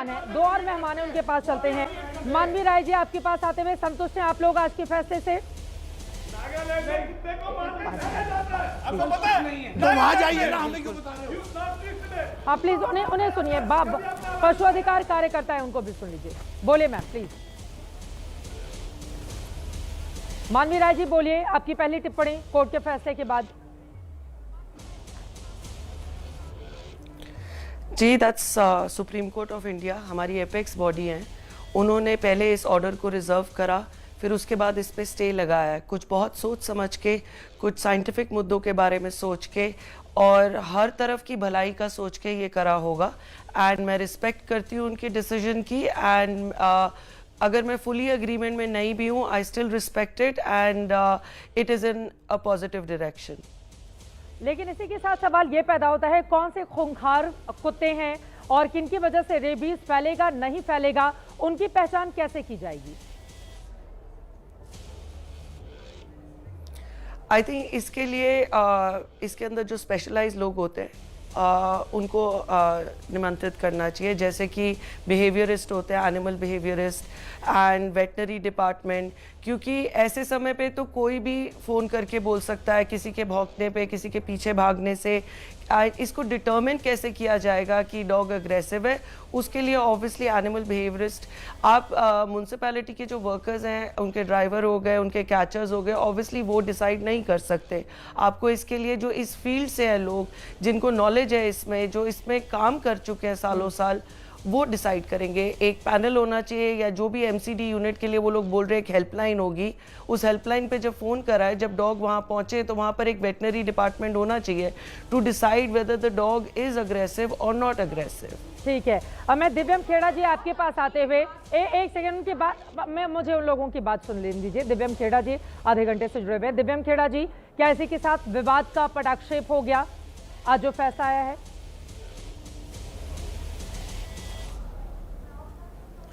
मेहमान हैं, 2 और मेहमान हैं, उनके पास चलते हैं। मानवी राय जी, आपके पास आते हुए संतुष्ट हैं आप लोग आज के फैसले से? आपको पता है तो वहां जाइए ना, हमें क्यों बता रहे हो? आप प्लीज उन्हें सुनिए। पशु अधिकार कार्यकर्ता है, उनको भी सुन लीजिए। बोलिए मैम प्लीज। मानवी राय जी बोलिए, आपकी पहली टिप्पणी कोर्ट के फैसले के बाद। जी, that's supreme court of India, हमारी एपेक्स बॉडी है। उन्होंने पहले इस ऑर्डर को रिजर्व करा, फिर उसके बाद इस पे स्टे लगाया है, कुछ बहुत सोच समझ के, कुछ साइंटिफिक मुद्दों के बारे में सोच के और हर तरफ की भलाई का सोच के ये करा होगा। एंड मैं रिस्पेक्ट करती हूँ उनकी डिसीजन की। एंड अगर मैं फुली अग्रीमेंट में नहीं भी हूँ, I still respect it and it is in a positive direction. लेकिन इसी के साथ सवाल ये पैदा होता है, कौन से खूंखार कुत्ते हैं और किनकी वजह से रेबीज फैलेगा नहीं फैलेगा, उनकी पहचान कैसे की जाएगी? आई थिंक इसके लिए इसके अंदर जो स्पेशलाइज लोग होते हैं उनको निमंत्रित करना चाहिए, जैसे कि बिहेवियरिस्ट होते हैं, animal behaviourist and veterinary department, क्योंकि ऐसे समय पे तो कोई भी फ़ोन करके बोल सकता है किसी के भौंकने पे, किसी के पीछे भागने से। इसको डिटर्मिन कैसे किया जाएगा कि डॉग अग्रेसिव है, उसके लिए ऑब्वियसली एनिमल बिहेवियरिस्ट। आप म्यूनसिपैलिटी के जो वर्कर्स हैं, उनके ड्राइवर हो गए, उनके कैचर्स हो गए, ऑब्वियसली वो डिसाइड नहीं कर सकते। आपको इसके लिए जो इस फील्ड से है लोग, जिनको नॉलेज है इसमें, जो इसमें काम कर चुके हैं सालों साल, वो डिसाइड करेंगे। एक पैनल होना चाहिए, या जो भी एमसीडी यूनिट के लिए वो लोग बोल रहे हैं एक हेल्पलाइन होगी, उस हेल्पलाइन पे जब फ़ोन करा है, जब डॉग वहाँ पहुँचे तो वहाँ पर एक वेटनरी डिपार्टमेंट होना चाहिए to decide whether the dog is aggressive और नॉट अग्रेसिव। ठीक है, अब मैं दिव्यम खेड़ा जी आपके पास आते हुए एक सेकंड के बाद मैं मुझे उन लोगों की बात सुन लेने दीजिए। दिव्यम खेड़ा जी आधे घंटे से जुड़े हुए हैं। दिव्यम खेड़ा जी, क्या इसी के साथ विवाद का पटाक्षेप हो गया आज जो फैसला आया है?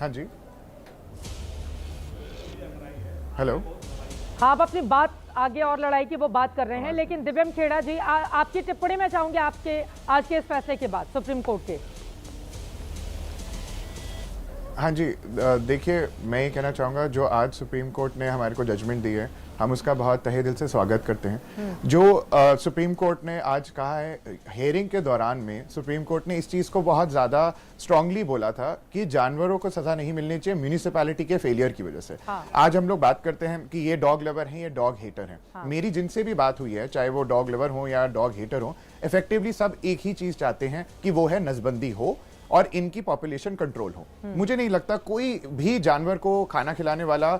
हाँ जी, हेलो। हाँ, आप अपनी बात आगे और लड़ाई की वो बात कर रहे हैं, लेकिन दिव्यम खेड़ा जी आपकी टिप्पणी मैं चाहूंगी आपके आज के इस फैसले के बाद सुप्रीम कोर्ट के। हाँ जी, देखिए, मैं ये कहना चाहूँगा, जो आज सुप्रीम कोर्ट ने हमारे को जजमेंट दी है, हम उसका बहुत तहे दिल से स्वागत करते हैं। जो सुप्रीम कोर्ट ने आज कहा है, हेयरिंग के दौरान में सुप्रीम कोर्ट ने इस चीज़ को बहुत ज़्यादा स्ट्रांगली बोला था कि जानवरों को सज़ा नहीं मिलनी चाहिए म्यूनिसिपैलिटी के फेलियर की वजह से। आज हम लोग बात करते हैं कि ये डॉग लवर हैं, ये डॉग हेटर हैं। मेरी जिनसे भी बात हुई है, चाहे वो डॉग लवर हो या डॉग हेटर हो, इफेक्टिवली सब एक ही चीज़ चाहते हैं कि वो है नसबंदी हो और इनकी पॉपुलेशन कंट्रोल हो। मुझे नहीं लगता कोई भी जानवर को खाना खिलाने वाला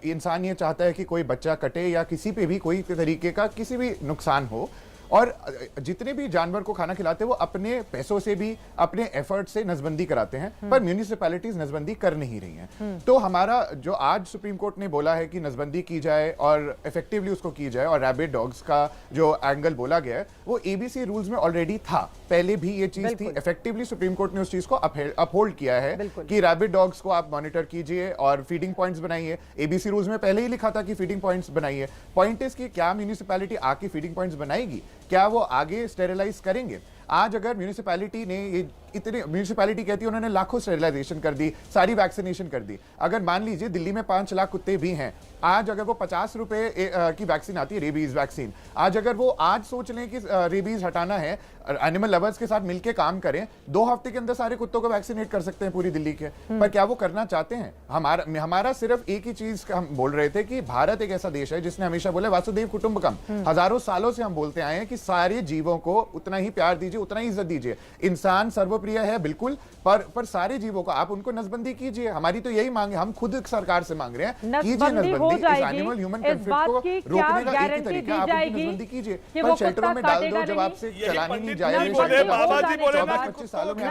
इंसान ये चाहता है कि कोई बच्चा कटे या किसी पे भी कोई तरीके का किसी भी नुकसान हो। और जितने भी जानवर को खाना खिलाते हैं वो अपने पैसों से भी, अपने एफर्ट से नसबंदी कराते हैं, पर म्यूनिसिपैलिटीज नसबंदी कर नहीं रही हैं। तो हमारा जो आज सुप्रीम कोर्ट ने बोला है कि नसबंदी की जाए और इफेक्टिवली उसको की जाए, और रैबिट डॉग्स का जो एंगल बोला गया है वो एबीसी रूल्स में ऑलरेडी था, पहले भी ये चीज थी। इफेक्टिवली सुप्रीम कोर्ट ने उस चीज को अपहोल्ड किया है कि रैबिट डॉग्स को आप मॉनिटर कीजिए और फीडिंग पॉइंट्स बनाइए। एबीसी रूल्स में पहले ही लिखा था कि फीडिंग पॉइंट्स बनाइए। पॉइंट इज कि क्या म्यूनिसिपैलिटी आके फीडिंग पॉइंट्स बनाएगी, क्या वो आगे स्टेरिलाइज करेंगे? आज अगर म्यूनिसिपैलिटी ने ये इतने, म्यूनिसिपैलिटी कहती है उन्होंने लाखों स्टेरिलाइजेशन कर दी, सारी वैक्सीनेशन कर दी। अगर मान लीजिए दिल्ली में 5 लाख कुत्ते भी हैं, आज अगर वो 50 रुपए की वैक्सीन आती है, रेबीज वैक्सीन, आज अगर वो आज सोच लें कि रेबीज हटाना है, एनिमल लवर्स के साथ मिलकर काम करें, 2 हफ्ते के अंदर सारे कुत्तों को वैक्सीनेट कर सकते हैं पूरी दिल्ली के। पर क्या वो करना चाहते हैं? हमारा सिर्फ एक ही चीज हम बोल रहे थे कि भारत एक ऐसा देश है जिसने हमेशा बोला वासुदेव कुटुंबकम। हजारों सालों से हम बोलते आए हैं कि सारे जीवों को उतना ही प्यार दीजिए, उतना ही इज्जत दीजिए। इंसान सर्वप्रिय है बिल्कुल, पर सारे जीवों को आप उनको नसबंदी कीजिए। हमारी तो यही मांग है, हम खुद सरकार से मांग रहे हैं, कीजिए नसबंदी। इस एनिमल ह्यूमन कॉन्फ्लिक्ट को रोकने का एक ही तरीका, आप उनकी नसबंदी कीजिए, पर शेल्टरों में डाल दो। जब आपसे चलानी नहीं जाए, 24-25 सालों में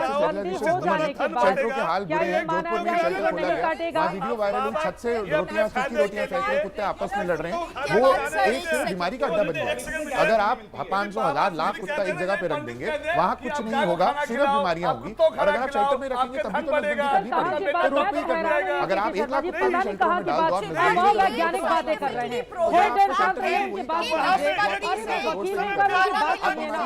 शेल्टरों के हाल बुरे हैं। जोधपुर में शेल्टर खोला गया, वीडियो वायरल हुई, छत से रोटियां, सूखी रोटियां फेंक रहे, कुत्ते आपस में लड़ रहे हैं। वो एक सिर्फ बीमारी का अड्डा बन गया। अगर आप 500, 1000, लाख कुत्ता एक जगह पे रख देंगे वहाँ कि कुछ आप नहीं गाय को होगा, खाना सिर्फ खिलाओ, बीमारियां आप होंगी। कुत्तों को और अगर खाना आप शेल्टर में खिलाओ, रखेंगे तब आपका भी धन तो नसबंदी बढ़ेगा, करनी कहाँ की पड़ेगी। बात तो है? रोक नहीं कह रहा करनी। है अगर आप कि 1 लाख जी रुपए पता भी नहीं शेल्टर कहाँ में की डाल दो, बात आप आप नसबंदी वैज्ञानिक बातें कर रहे हैं। हेड एंड ट्रांसलेशन की बात कीजिए। अरे वकील होकर उनकी बात सुनिए ना।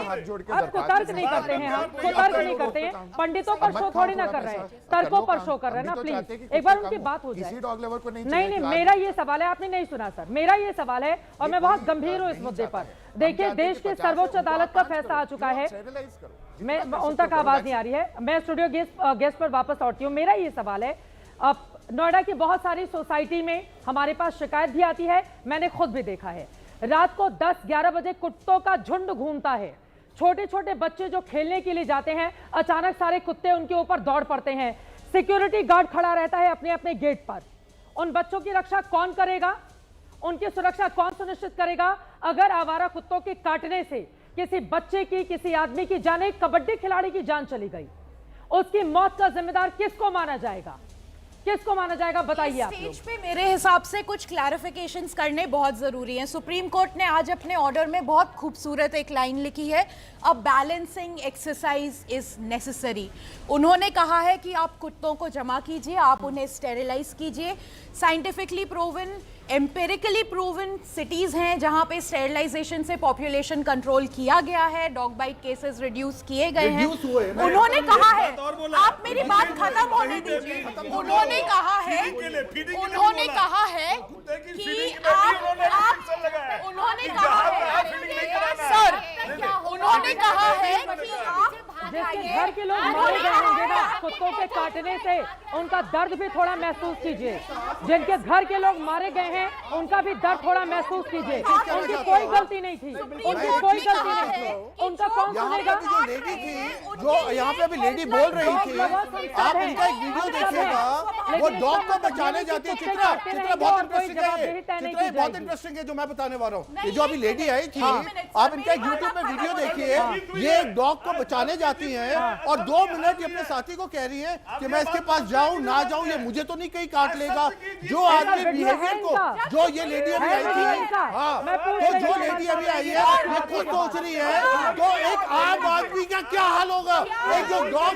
आपको तर्क नहीं करते हैं, हम को तर्क नहीं करते हैं। पंडितों पर शो थोड़ी ना कर रहे हैं, तर्कों पर शो कर रहे हैं ना। प्लीज एक बार उनकी बात हो जाए। किसी डॉग लवर को नहीं नहीं नहीं, मेरा ये सवाल है, आपने नहीं सुना सर। मेरा ये सवाल है और मैं बहुत गंभीर हूँ इस मुद्दे पर। देखिए, देश के सर्वोच्च अदालत का फैसला आ चुका है। मैं उन तक आवाज नहीं आ रही है। मैं स्टूडियो गेस्ट पर वापस लौटती हूँ। मेरा ये सवाल है, अब नोएडा की बहुत सारी सोसाइटी में हमारे पास शिकायत भी आती है, मैंने खुद भी देखा है। रात को 10-11 बजे कुत्तों का झुंड घूमता है। छोटे छोटे बच्चे जो खेलने के लिए जाते हैं, अचानक सारे कुत्ते उनके ऊपर दौड़ पड़ते हैं। सिक्योरिटी गार्ड खड़ा रहता है अपने अपने गेट पर। उन बच्चों की रक्षा कौन करेगा? उनकी सुरक्षा कौन सुनिश्चित करेगा अगर आवारा कुत्तों के काटने से किसी बच्चे की, किसी आदमी की जान, एक कबड्डी खिलाड़ी की जान चली गई? उसकी मौत का जिम्मेदार किसको माना जाएगा? किसको माना जाएगा? बताइए आप लोग। स्टेज पे मेरे हिसाब से कुछ क्लैरिफिकेशंस करने बहुत ज़रूरी हैं। सुप्रीम कोर्ट ने आज अपने ऑर्डर में बहुत खूबसूरत एक लाइन लिखी है, a balancing exercise is necessary. उन्होंने कहा है कि आप कुत्तों को जमा कीजिए, आप उन्हें स्टेरिलाइज कीजिए। Scientifically proven, empirically proven cities हैं जहां पे स्टेरिलाइजेशन से पॉपुलेशन कंट्रोल किया गया है, डॉग बाइट केसेस रिड्यूस किए गए हैं। उन्होंने कहा है, आप मेरी बात खत्म होने दीजिए। उन्होंने कहा है कि आप उन्होंने कहा है सर, उन्होंने कहा है कि आप जिसके घर के लोग मारे गए होंगे ना कुत्तों के काटने से, उनका दर्द भी थोड़ा महसूस कीजिए। जिनके घर के लोग मारे गए हैं, उनका भी दर्द थोड़ा महसूस कीजिए। उनकी कोई गलती नहीं थी, उनकी कोई गलती नहीं थी। उनका कौन सुनेगा? जो लेडी थी, जो यहाँ पे अभी लेडी बोल रही थी, आप उनका एक वीडियो देखिएगा, वो डॉग को बचाने जाती है। चित्रा, चित्रा बहुत इंटरेस्टिंग है ये, चित्रा ये बहुत इंटरेस्टिंग है जो मैं बताने वाला हूँ। ये जो अभी लेडी आई थी, आप इनका एक यूट्यूब पे वीडियो देखिए। ये एक डॉग को बचाने जाती है और 2 मिनट ये अपने साथी को कह रही है कि मैं इसके पास जाऊं ना जाऊं, ये मुझे तो नहीं कहीं काट लेगा। जो आदमी बिहेवियर को, जो ये लेडी अभी आई थी, हाँ, तो जो लेडी अभी आई है, ये खुद सोच रही है तो एक आम आदमी का क्या हाल होगा। एक जो डॉग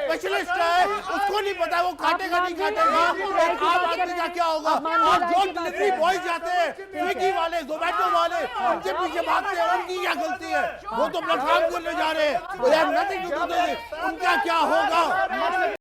स्पेशलिस्ट है, उसको नहीं पता वो काटेगा नहीं काटेगा, एक आम आदमी का क्या होगा। और जो डिलीवरी बॉय जाते हैं, स्विगी वाले, जोमेटो वाले, उनके पीछे भागते हैं, उनकी क्या गलती है? वो तो अपना काम करने जा रहे हैं, नथिंग टू डू, उनका क्या होगा?